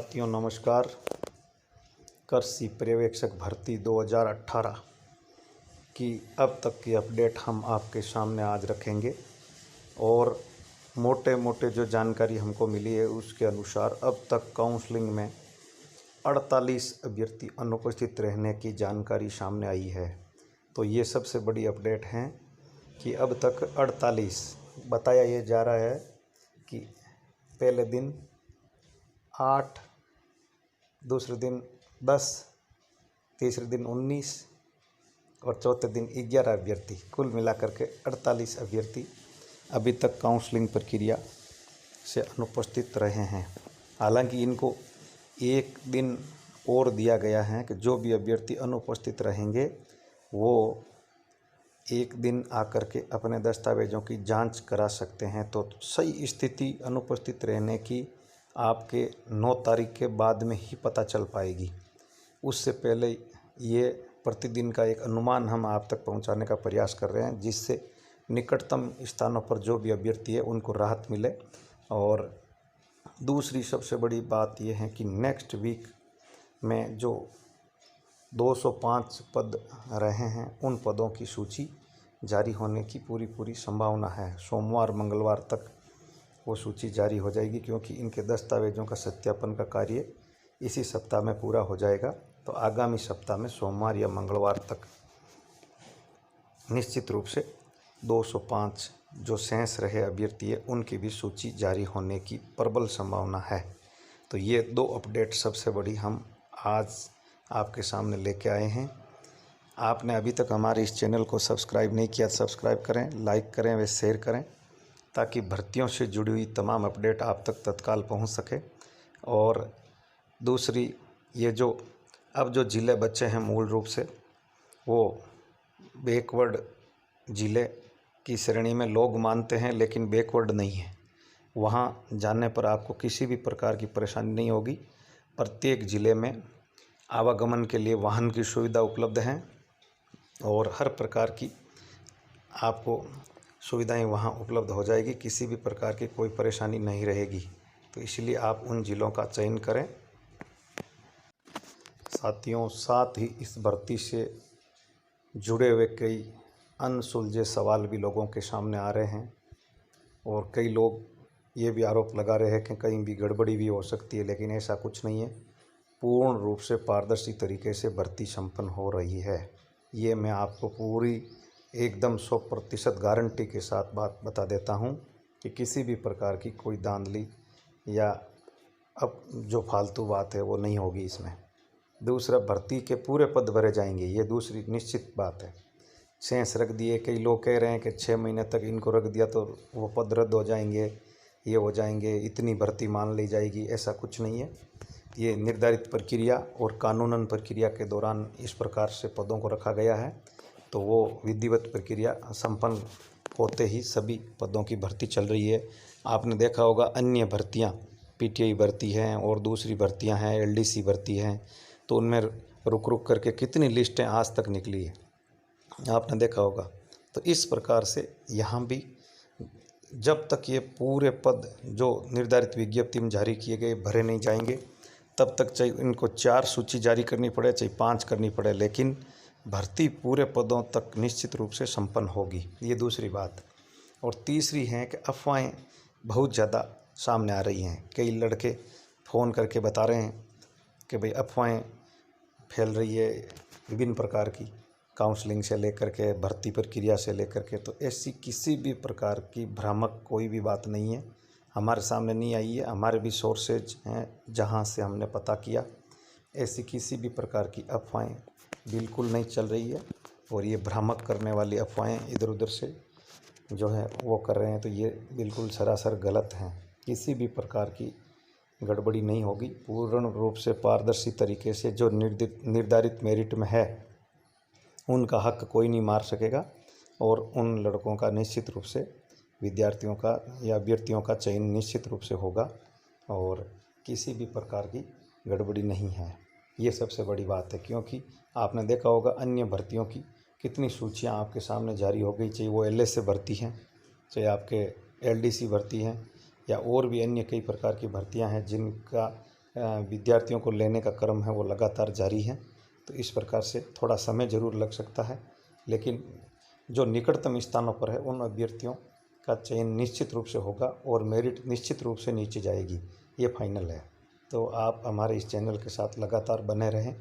साथियों नमस्कार। कृषि पर्यवेक्षक भर्ती 2018 की अब तक की अपडेट हम आपके सामने आज रखेंगे और मोटे मोटे जो जानकारी हमको मिली है उसके अनुसार अब तक काउंसलिंग में 48 अभ्यर्थी अनुपस्थित रहने की जानकारी सामने आई है। तो ये सबसे बड़ी अपडेट है कि अब तक 48 बताया ये जा रहा है कि पहले दिन 8, दूसरे दिन 10, तीसरे दिन 19 और चौथे दिन 11 अभ्यर्थी, कुल मिलाकर के 48 अभ्यर्थी अभी तक काउंसलिंग प्रक्रिया से अनुपस्थित रहे हैं। हालांकि इनको एक दिन और दिया गया है कि जो भी अभ्यर्थी अनुपस्थित रहेंगे वो एक दिन आकर के अपने दस्तावेज़ों की जांच करा सकते हैं। तो सही स्थिति अनुपस्थित रहने की आपके 9 तारीख के बाद में ही पता चल पाएगी। उससे पहले ये प्रतिदिन का एक अनुमान हम आप तक पहुंचाने का प्रयास कर रहे हैं, जिससे निकटतम स्थानों पर जो भी अभ्यर्थी है उनको राहत मिले। और दूसरी सबसे बड़ी बात यह है कि नेक्स्ट वीक में जो 205 पद रहे हैं उन पदों की सूची जारी होने की पूरी संभावना है। सोमवार मंगलवार तक वो सूची जारी हो जाएगी, क्योंकि इनके दस्तावेज़ों का सत्यापन का कार्य इसी सप्ताह में पूरा हो जाएगा। तो आगामी सप्ताह में सोमवार या मंगलवार तक निश्चित रूप से 205 जो शेष रहे अभ्यर्थी है उनकी भी सूची जारी होने की प्रबल संभावना है। तो ये 2 अपडेट सबसे बड़ी हम आज आपके सामने लेके आए हैं। आपने अभी तक हमारे इस चैनल को सब्सक्राइब नहीं किया, सब्सक्राइब करें, लाइक करें व शेयर करें, ताकि भर्तियों से जुड़ी हुई तमाम अपडेट आप तक तत्काल पहुंच सके। और दूसरी, ये जो अब जो ज़िले बचे हैं मूल रूप से वो बैकवर्ड ज़िले की श्रेणी में लोग मानते हैं, लेकिन बैकवर्ड नहीं है। वहाँ जाने पर आपको किसी भी प्रकार की परेशानी नहीं होगी। प्रत्येक ज़िले में आवागमन के लिए वाहन की सुविधा उपलब्ध है और हर प्रकार की आपको सुविधाएं वहां उपलब्ध हो जाएगी। किसी भी प्रकार की कोई परेशानी नहीं रहेगी। तो इसलिए आप उन ज़िलों का चयन करें। साथियों, साथ ही इस भर्ती से जुड़े हुए कई अनसुलझे सवाल भी लोगों के सामने आ रहे हैं और कई लोग ये भी आरोप लगा रहे हैं कि कहीं भी गड़बड़ी भी हो सकती है, लेकिन ऐसा कुछ नहीं है। पूर्ण रूप से पारदर्शी तरीके से भर्ती संपन्न हो रही है। ये मैं आपको पूरी एकदम 100% गारंटी के साथ बात बता देता हूँ कि किसी भी प्रकार की कोई धांधली या अब जो फालतू बात है वो नहीं होगी इसमें। दूसरा, भर्ती के पूरे पद भरे जाएंगे, ये दूसरी निश्चित बात है। शेष रख दिए, कई लोग कह रहे हैं कि 6 महीने तक इनको रख दिया तो वो पद रद्द हो जाएंगे, ये हो जाएंगे, इतनी भर्ती मान ली जाएगी। ऐसा कुछ नहीं है। ये निर्धारित प्रक्रिया और कानूनन प्रक्रिया के दौरान इस प्रकार से पदों को रखा गया है। तो वो विधिवत प्रक्रिया संपन्न होते ही सभी पदों की भर्ती चल रही है। आपने देखा होगा अन्य भर्तियां, पीटीआई भर्ती हैं और दूसरी भर्तियां हैं, एलडीसी भर्ती हैं, तो उनमें रुक करके कितनी लिस्टें आज तक निकली है आपने देखा होगा। तो इस प्रकार से यहाँ भी जब तक ये पूरे पद जो निर्धारित विज्ञप्ति में जारी किए गए भरे नहीं जाएंगे, तब तक चाहे इनको 4 सूची जारी करनी पड़े, चाहे 5 करनी पड़े, लेकिन भर्ती पूरे पदों तक निश्चित रूप से संपन्न होगी। ये दूसरी बात। और तीसरी है कि अफवाहें बहुत ज़्यादा सामने आ रही हैं। कई लड़के फ़ोन करके बता रहे हैं कि भाई अफवाहें फैल रही है विभिन्न प्रकार की, काउंसलिंग से लेकर के भर्ती प्रक्रिया से लेकर के। तो ऐसी किसी भी प्रकार की भ्रामक कोई भी बात नहीं है, हमारे सामने नहीं आई है। हमारे भी सोर्सेज हैं जहाँ से हमने पता किया, ऐसी किसी भी प्रकार की अफवाहें बिल्कुल नहीं चल रही है। और ये भ्रामक करने वाली अफवाहें इधर उधर से जो है वो कर रहे हैं, तो ये बिल्कुल सरासर गलत हैं। किसी भी प्रकार की गड़बड़ी नहीं होगी। पूर्ण रूप से पारदर्शी तरीके से जो निर्धारित मेरिट में है उनका हक कोई नहीं मार सकेगा और उन लड़कों का निश्चित रूप से, विद्यार्थियों का या अभ्यर्थियों का चयन निश्चित रूप से होगा और किसी भी प्रकार की गड़बड़ी नहीं है। ये सबसे बड़ी बात है, क्योंकि आपने देखा होगा अन्य भर्तियों की कितनी सूचियां आपके सामने जारी हो गई, चाहे वो एलएसए भर्ती हैं, चाहे आपके एलडीसी भर्ती हैं या और भी अन्य कई प्रकार की भर्तियां हैं जिनका विद्यार्थियों को लेने का क्रम है वो लगातार जारी है। तो इस प्रकार से थोड़ा समय ज़रूर लग सकता है, लेकिन जो निकटतम स्थानों पर है उन अभ्यर्थियों का चयन निश्चित रूप से होगा और मेरिट निश्चित रूप से नीचे जाएगी, ये फाइनल है। तो आप हमारे इस चैनल के साथ लगातार बने रहें